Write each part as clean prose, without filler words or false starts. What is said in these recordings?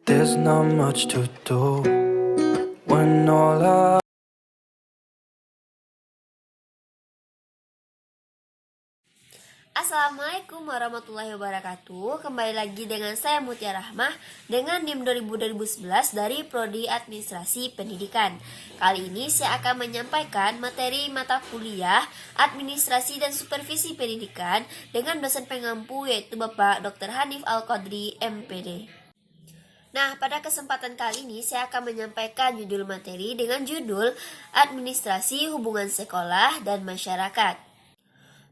There's not much to do when all I Assalamualaikum warahmatullahi wabarakatuh. Kembali lagi dengan saya Mutia Rahmah dengan NIM 2011 dari Prodi Administrasi Pendidikan. Kali ini saya akan menyampaikan materi mata kuliah Administrasi dan Supervisi Pendidikan dengan dosen pengampu yaitu Bapak Dr. Hanif Al-Qadri, MPD. Nah, pada kesempatan kali ini saya akan menyampaikan judul materi dengan judul Administrasi Hubungan Sekolah dan Masyarakat.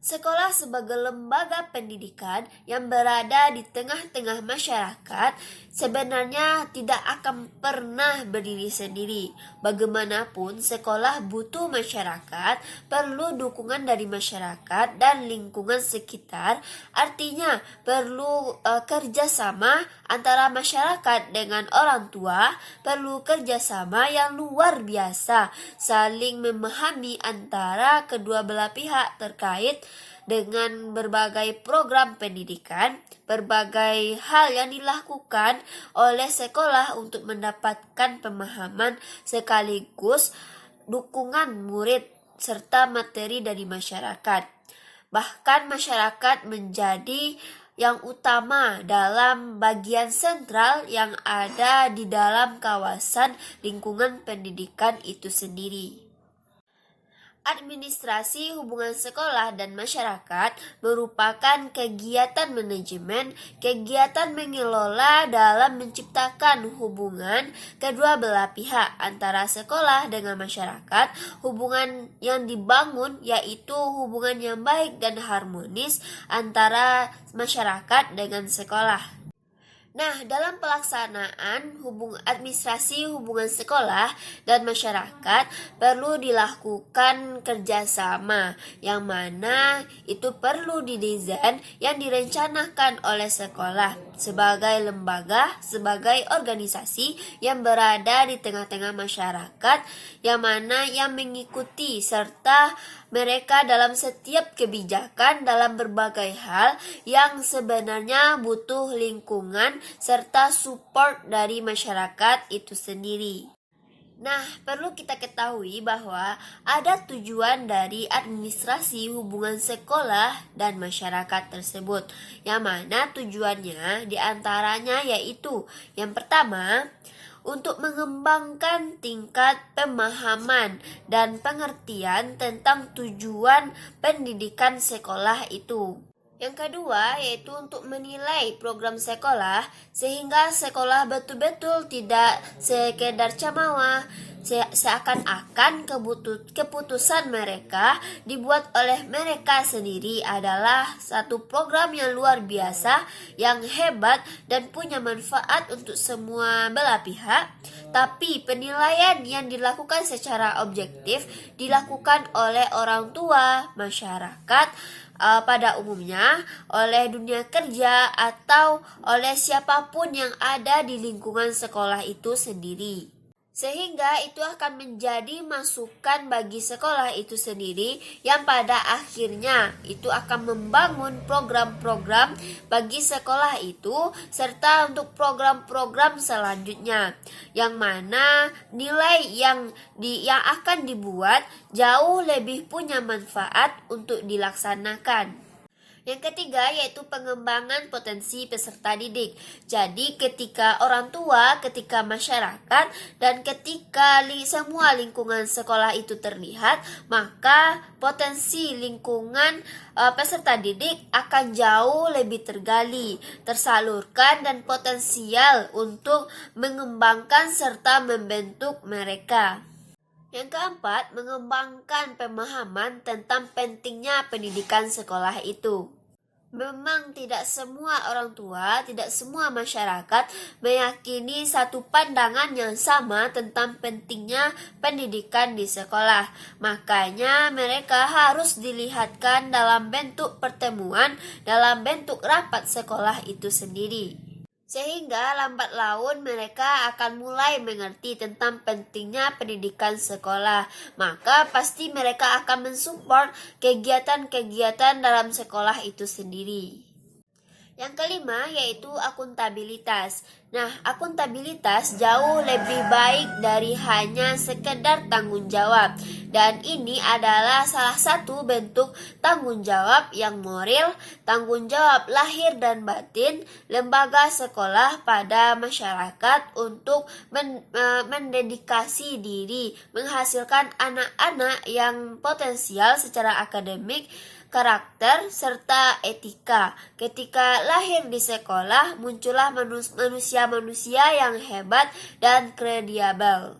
Sekolah sebagai lembaga pendidikan yang berada di tengah-tengah masyarakat sebenarnya tidak akan pernah berdiri sendiri. Bagaimanapun, sekolah butuh masyarakat, perlu dukungan dari masyarakat dan lingkungan sekitar. Artinya, perlu kerjasama antara masyarakat dengan orang tua, perlu kerjasama yang luar biasa, saling memahami antara kedua belah pihak terkait dengan berbagai program pendidikan, berbagai hal yang dilakukan oleh sekolah untuk mendapatkan pemahaman sekaligus dukungan murid serta materi dari masyarakat. Bahkan masyarakat menjadi yang utama dalam bagian sentral yang ada di dalam kawasan lingkungan pendidikan itu sendiri. Administrasi hubungan sekolah dan masyarakat merupakan kegiatan manajemen, kegiatan mengelola dalam menciptakan hubungan kedua belah pihak antara sekolah dengan masyarakat. Hubungan yang dibangun yaitu hubungan yang baik dan harmonis antara masyarakat dengan sekolah. Nah, dalam pelaksanaan administrasi hubungan sekolah dan masyarakat perlu dilakukan kerjasama yang mana itu perlu didesain yang direncanakan oleh sekolah sebagai lembaga, sebagai organisasi yang berada di tengah-tengah masyarakat yang mana yang mengikuti serta mereka dalam setiap kebijakan dalam berbagai hal yang sebenarnya butuh lingkungan serta support dari masyarakat itu sendiri. Nah, perlu kita ketahui bahwa ada tujuan dari administrasi hubungan sekolah dan masyarakat tersebut, yang mana tujuannya diantaranya yaitu yang pertama, untuk mengembangkan tingkat pemahaman dan pengertian tentang tujuan pendidikan sekolah itu. Yang kedua yaitu untuk menilai program sekolah sehingga sekolah betul-betul tidak sekedar camawa, seakan-akan keputusan mereka dibuat oleh mereka sendiri adalah satu program yang luar biasa, yang hebat dan punya manfaat untuk semua belah pihak. Tapi penilaian yang dilakukan secara objektif dilakukan oleh orang tua, masyarakat, pada umumnya oleh dunia kerja atau oleh siapapun yang ada di lingkungan sekolah itu sendiri. Sehingga itu akan menjadi masukan bagi sekolah itu sendiri yang pada akhirnya itu akan membangun program-program bagi sekolah itu serta untuk program-program selanjutnya yang mana nilai yang akan dibuat jauh lebih punya manfaat untuk dilaksanakan. Yang ketiga yaitu pengembangan potensi peserta didik. Jadi ketika orang tua, ketika masyarakat, dan ketika semua lingkungan sekolah itu terlihat, maka potensi lingkungan peserta didik akan jauh lebih tergali, tersalurkan dan potensial untuk mengembangkan serta membentuk mereka. Yang keempat, mengembangkan pemahaman tentang pentingnya pendidikan sekolah itu. Memang tidak semua orang tua, tidak semua masyarakat meyakini satu pandangan yang sama tentang pentingnya pendidikan di sekolah. Makanya mereka harus dilihatkan dalam bentuk pertemuan, dalam bentuk rapat sekolah itu sendiri. Sehingga lambat laun mereka akan mulai mengerti tentang pentingnya pendidikan sekolah. Maka pasti mereka akan mensupport kegiatan-kegiatan dalam sekolah itu sendiri. Yang kelima yaitu akuntabilitas. Nah, akuntabilitas jauh lebih baik dari hanya sekedar tanggung jawab. Dan ini adalah salah satu bentuk tanggung jawab yang moral, tanggung jawab lahir dan batin lembaga sekolah pada masyarakat untuk mendedikasi diri, menghasilkan anak-anak yang potensial secara akademik, karakter, serta etika. Ketika lahir di sekolah, muncullah manusia-manusia yang hebat dan kredibel.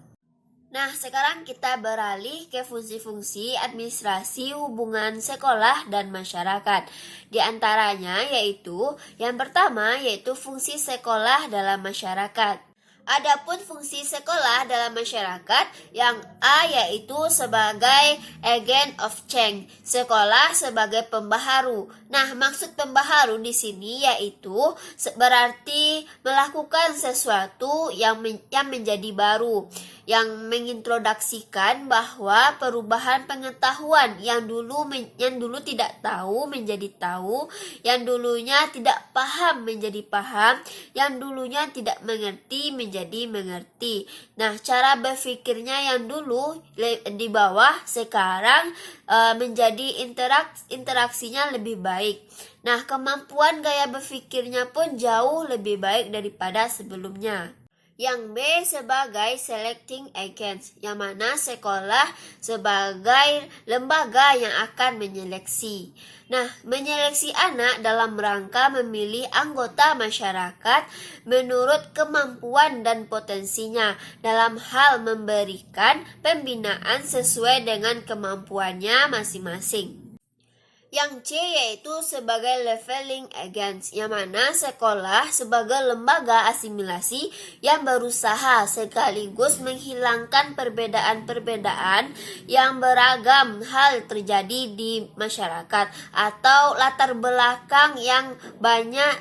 Nah, sekarang kita beralih ke fungsi-fungsi administrasi hubungan sekolah dan masyarakat. Di antaranya yaitu, yang pertama yaitu fungsi sekolah dalam masyarakat. Adapun fungsi sekolah dalam masyarakat, yang A yaitu sebagai agent of change, sekolah sebagai pembaharu. Nah, maksud pembaharu di sini yaitu berarti melakukan sesuatu yang menjadi baru, yang mengintroduksikan bahwa perubahan pengetahuan yang dulu tidak tahu menjadi tahu, yang dulunya tidak paham menjadi paham, yang dulunya tidak mengerti menjadi mengerti. Nah, cara berpikirnya yang dulu di bawah sekarang menjadi interaksinya lebih baik. Nah, kemampuan gaya berpikirnya pun jauh lebih baik daripada sebelumnya. Yang B sebagai selecting agents, yang mana sekolah sebagai lembaga yang akan menyeleksi. Nah, menyeleksi anak dalam rangka memilih anggota masyarakat menurut kemampuan dan potensinya dalam hal memberikan pembinaan sesuai dengan kemampuannya masing-masing. Yang C yaitu sebagai leveling agents, yang mana sekolah sebagai lembaga asimilasi yang berusaha sekaligus menghilangkan perbedaan-perbedaan yang beragam hal terjadi di masyarakat atau latar belakang yang banyak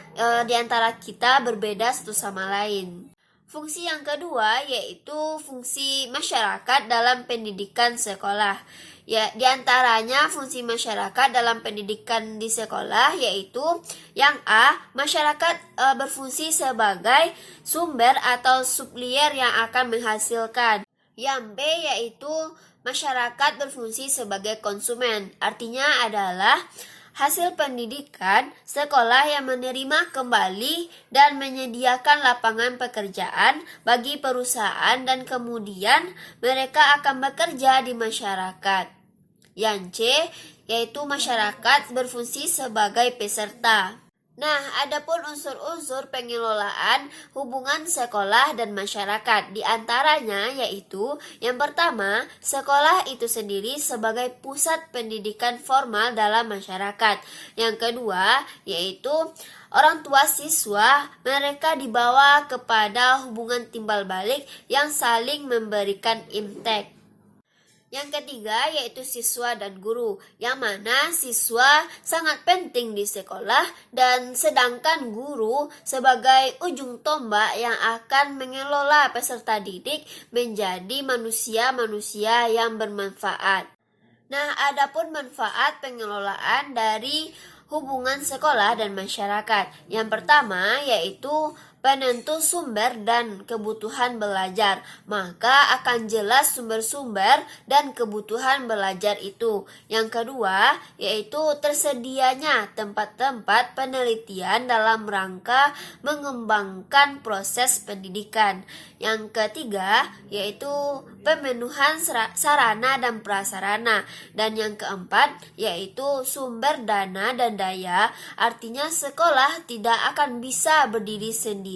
di antara kita berbeda satu sama lain. Fungsi yang kedua yaitu fungsi masyarakat dalam pendidikan sekolah. Ya, di antaranya fungsi masyarakat dalam pendidikan di sekolah yaitu yang A, masyarakat berfungsi sebagai sumber atau supplier yang akan menghasilkan. Yang B yaitu masyarakat berfungsi sebagai konsumen. Artinya adalah hasil pendidikan sekolah yang menerima kembali dan menyediakan lapangan pekerjaan bagi perusahaan dan kemudian mereka akan bekerja di masyarakat. Yang C yaitu masyarakat berfungsi sebagai peserta. Nah, adapun unsur-unsur pengelolaan hubungan sekolah dan masyarakat, di antaranya yaitu yang pertama, sekolah itu sendiri sebagai pusat pendidikan formal dalam masyarakat. Yang kedua, yaitu orang tua siswa, mereka dibawa kepada hubungan timbal balik yang saling memberikan impact. Yang ketiga yaitu siswa dan guru, yang mana siswa sangat penting di sekolah dan sedangkan guru sebagai ujung tombak yang akan mengelola peserta didik menjadi manusia-manusia yang bermanfaat. Nah, adapun manfaat pengelolaan dari hubungan sekolah dan masyarakat. Yang pertama yaitu penentu sumber dan kebutuhan belajar, maka akan jelas sumber-sumber dan kebutuhan belajar itu. Yang kedua, yaitu tersedianya tempat-tempat penelitian dalam rangka mengembangkan proses pendidikan. Yang ketiga, yaitu pemenuhan sarana dan prasarana. Dan yang keempat, yaitu sumber dana dan daya, artinya sekolah tidak akan bisa berdiri sendiri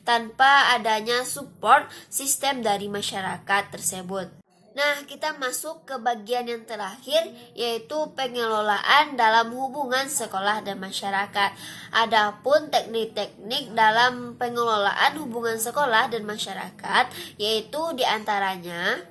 tanpa adanya support sistem dari masyarakat tersebut. Nah, kita masuk ke bagian yang terakhir yaitu pengelolaan dalam hubungan sekolah dan masyarakat. Adapun teknik-teknik dalam pengelolaan hubungan sekolah dan masyarakat yaitu diantaranya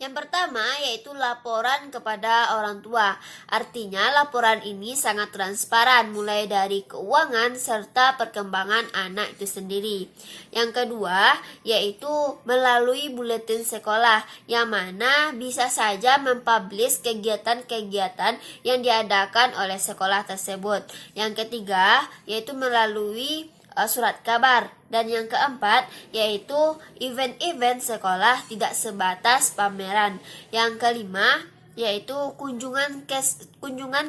Yang pertama yaitu laporan kepada orang tua. Artinya laporan ini sangat transparan mulai dari keuangan serta perkembangan anak itu sendiri. Yang kedua yaitu melalui buletin sekolah yang mana bisa saja mempublish kegiatan-kegiatan yang diadakan oleh sekolah tersebut. Yang ketiga yaitu melalui surat kabar, dan yang keempat yaitu event-event sekolah tidak sebatas pameran. Yang kelima yaitu kunjungan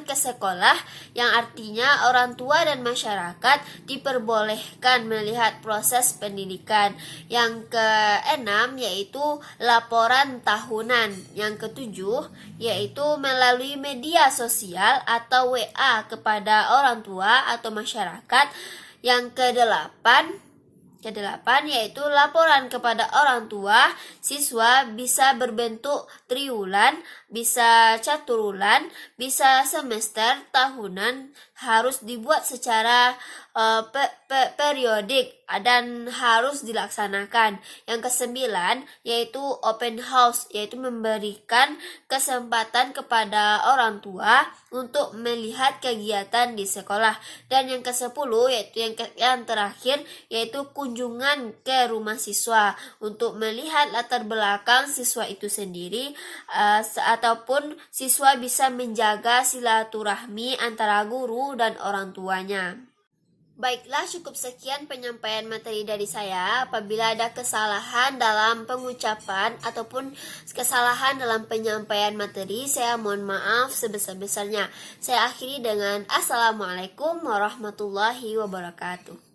ke sekolah yang artinya orang tua dan masyarakat diperbolehkan melihat proses pendidikan. Yang keenam yaitu laporan tahunan. Yang ketujuh yaitu melalui media sosial atau WA kepada orang tua atau masyarakat. Yang kedelapan yaitu laporan kepada orang tua. Siswa bisa berbentuk triwulan, bisa caturulan, bisa semester, tahunan, harus dibuat secara periodik dan harus dilaksanakan. Yang kesembilan yaitu open house, yaitu memberikan kesempatan kepada orang tua untuk melihat kegiatan di sekolah. Dan yang kesepuluh yaitu yang terakhir yaitu kunjungan ke rumah siswa untuk melihat latar belakang siswa itu sendiri, ataupun siswa bisa menjaga silaturahmi antara guru dan orang tuanya. Baiklah, cukup sekian penyampaian materi dari saya. Apabila ada kesalahan dalam pengucapan ataupun kesalahan dalam penyampaian materi, saya mohon maaf sebesar-besarnya. Saya akhiri dengan Assalamualaikum warahmatullahi wabarakatuh.